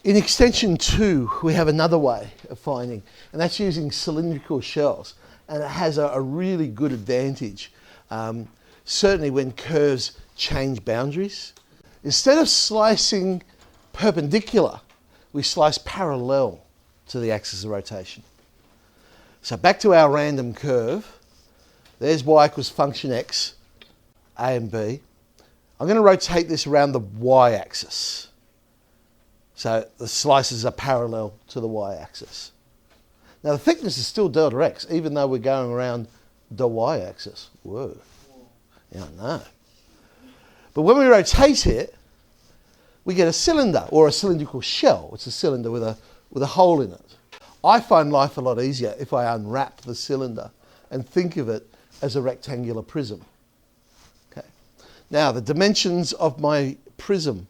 In extension 2, we have another way of finding, and that's using cylindrical shells. And it has a really good advantage, certainly when curves change boundaries. Instead of slicing perpendicular, we slice parallel to the axis of rotation. So back to our random curve. There's y equals function x, a and b. I'm going to rotate this around the y-axis. So the slices are parallel to the y-axis. Now the thickness is still delta x, even though we're going around the y-axis. Whoa. Yeah, I know. But when we rotate it, we get a cylinder, or a cylindrical shell. It's a cylinder with a hole in it. I find life a lot easier if I unwrap the cylinder and think of it as a rectangular prism. Okay. Now the dimensions of my prism,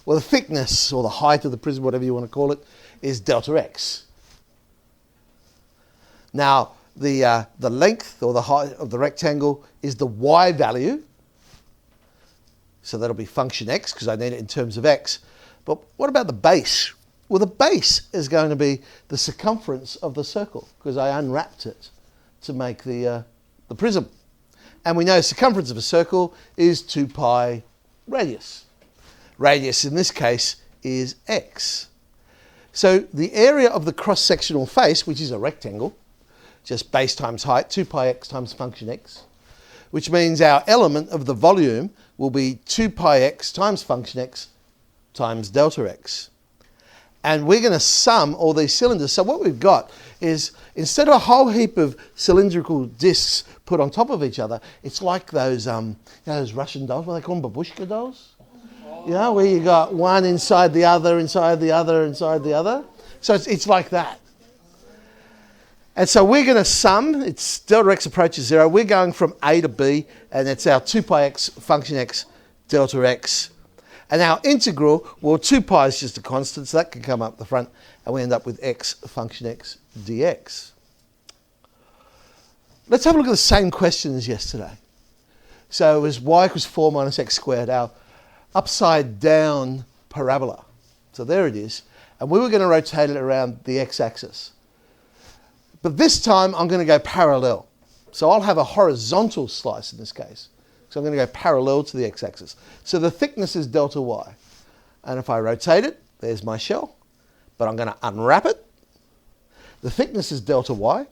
well, the thickness or the height of the prism, whatever you want to call it, is delta x. Now, the length or the height of the rectangle is the y value. So that'll be function x, because I need it in terms of x. But what about the base? Well, the base is going to be the circumference of the circle, because I unwrapped it to make the prism. And we know circumference of a circle is 2 pi radius. Radius in this case is x. So the area of the cross-sectional face, which is a rectangle, just base times height, 2 pi x times function x, which means our element of the volume will be 2 pi x times function x times delta x. And we're going to sum all these cylinders. So what we've got is, instead of a whole heap of cylindrical discs put on top of each other, it's like those, those Russian dolls, what do they call them, babushka dolls? You know, where you got one inside the other, inside the other, inside the other. So it's like that. And so we're going to sum, it's delta x approaches 0. We're going from a to b, and it's our 2 pi x function x delta x. And our integral, well, 2 pi is just a constant, so that can come up the front, and we end up with x function x dx. Let's have a look at the same question as yesterday. So it was y equals 4 minus x squared, our upside down parabola. So there it is. And we were going to rotate it around the x-axis. But this time I'm going to go parallel. So I'll have a horizontal slice in this case. So I'm going to go parallel to the x-axis. So the thickness is delta y. And if I rotate it, there's my shell. But I'm going to unwrap it. The thickness is delta y.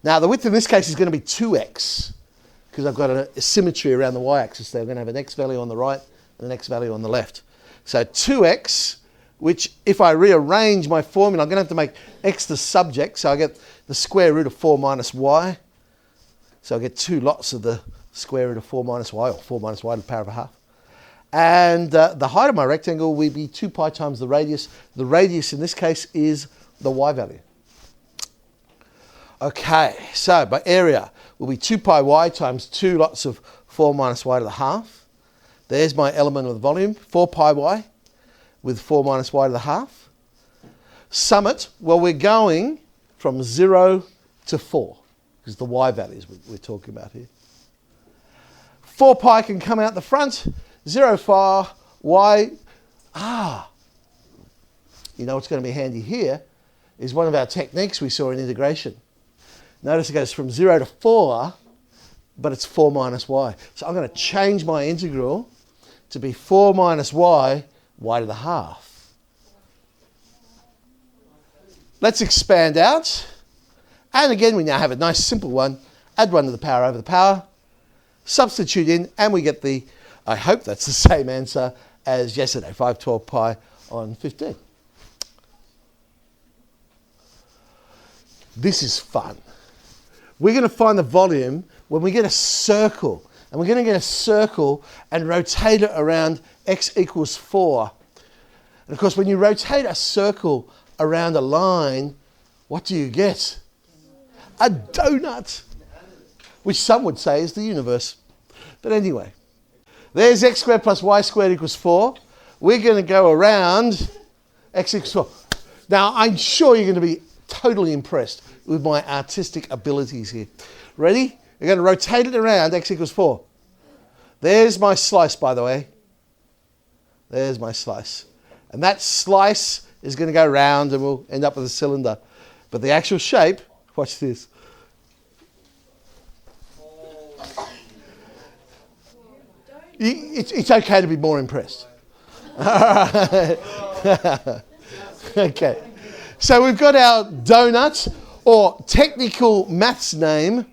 Now the width in this case is going to be 2x, because I've got a symmetry around the y-axis there. I'm going to have an x value on the right and an x value on the left. So 2x, which if I rearrange my formula, I'm going to have to make x the subject. So I get the square root of 4 minus y. So I get 2 lots of the square root of 4 minus y, or 4 minus y to the power of a half. And the height of my rectangle will be 2 pi times the radius. The radius in this case is the y value. Okay, so by area will be 2 pi y times 2 lots of 4 minus y to the half. There's my element of the volume, 4 pi y with 4 minus y to the half. Sum it, well, we're going from 0 to 4, because the y values we're talking about here. 4 pi can come out the front, 0 far, y, you know what's going to be handy here is one of our techniques we saw in integration. Notice it goes from 0 to 4, but it's 4 minus y. So I'm going to change my integral to be 4 minus y, y to the half. Let's expand out. And again, we now have a nice simple one. Add 1 to the power over the power. Substitute in, and we get the, I hope that's the same answer as yesterday, 512 pi on 15. This is fun. We're going to find the volume when we get a circle. And we're going to get a circle and rotate it around x equals 4. And of course, when you rotate a circle around a line, what do you get? A donut, which some would say is the universe. But anyway, there's x squared plus y squared equals 4. We're going to go around x equals 4. Now, I'm sure you're going to be totally impressed with my artistic abilities here. Ready? We're going to rotate it around x equals 4. There's my slice, by the way. There's my slice. And that slice is going to go round and we'll end up with a cylinder. But the actual shape, watch this. It's okay to be more impressed. Okay. So we've got our donut, or technical maths name,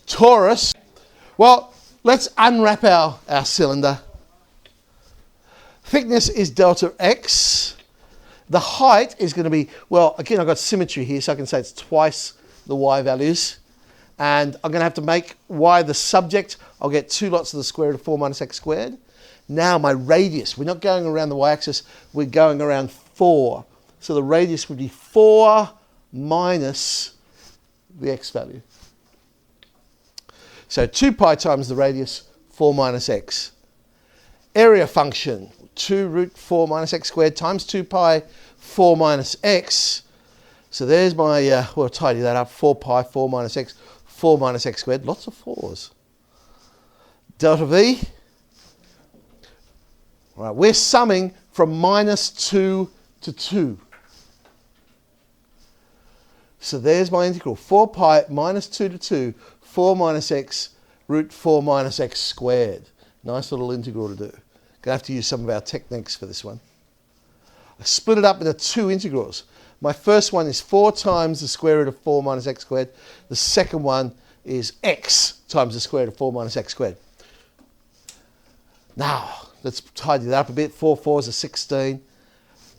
torus. Well, let's unwrap our cylinder. Thickness is delta x. The height is going to be, well, again, I've got symmetry here, so I can say it's twice the y values. And I'm going to have to make y the subject. I'll get 2 lots of the square root of 4 minus x squared. Now my radius, we're not going around the y-axis, we're going around 4. So the radius would be 4 minus the x value. So 2 pi times the radius, 4 minus x. Area function, 2 root 4 minus x squared times 2 pi, 4 minus x. So there's my, we'll tidy that up, 4 pi, 4 minus x, 4 minus x squared, lots of 4s. Delta V. All right, we're summing from minus 2 to 2. So there's my integral, 4 pi minus 2 to 2, 4 minus x root 4 minus x squared. Nice little integral to do. Going to have to use some of our techniques for this one. I split it up into 2 integrals. My first one is 4 times the square root of 4 minus x squared. The second one is x times the square root of 4 minus x squared. Now, let's tidy that up a bit. 4 4s are 16.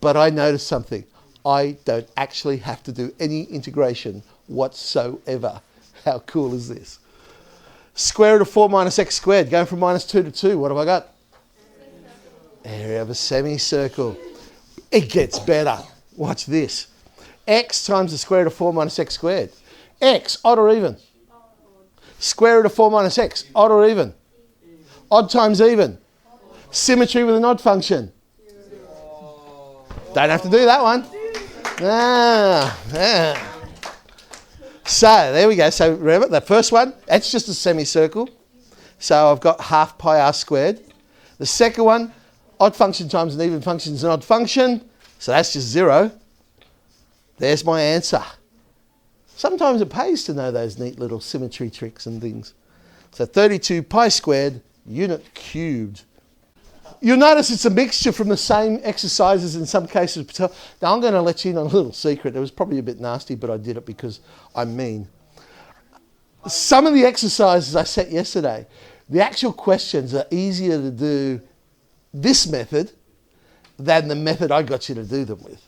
But I noticed something. I don't actually have to do any integration whatsoever. How cool is this? Square root of 4 minus x squared, going from minus 2 to 2. What have I got? Area of a semicircle. It gets better. Watch this. X times the square root of 4 minus x squared. X, odd or even? Square root of 4 minus x, odd or even? Odd times even. Symmetry with an odd function. Don't have to do that one. So there we go. So remember the first one, that's just a semicircle. So I've got half pi r squared. The second one, odd function times an even function is an odd function. So that's just 0. There's my answer. Sometimes it pays to know those neat little symmetry tricks and things. So 32 pi squared unit cubed. You'll notice it's a mixture from the same exercises in some cases. Now I'm going to let you in on a little secret. It was probably a bit nasty, but I did it because I'm mean. Some of the exercises I set yesterday, the actual questions are easier to do this method than the method I got you to do them with.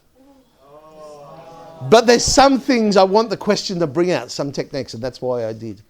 But there's some things I want the question to bring out, some techniques, and that's why I did.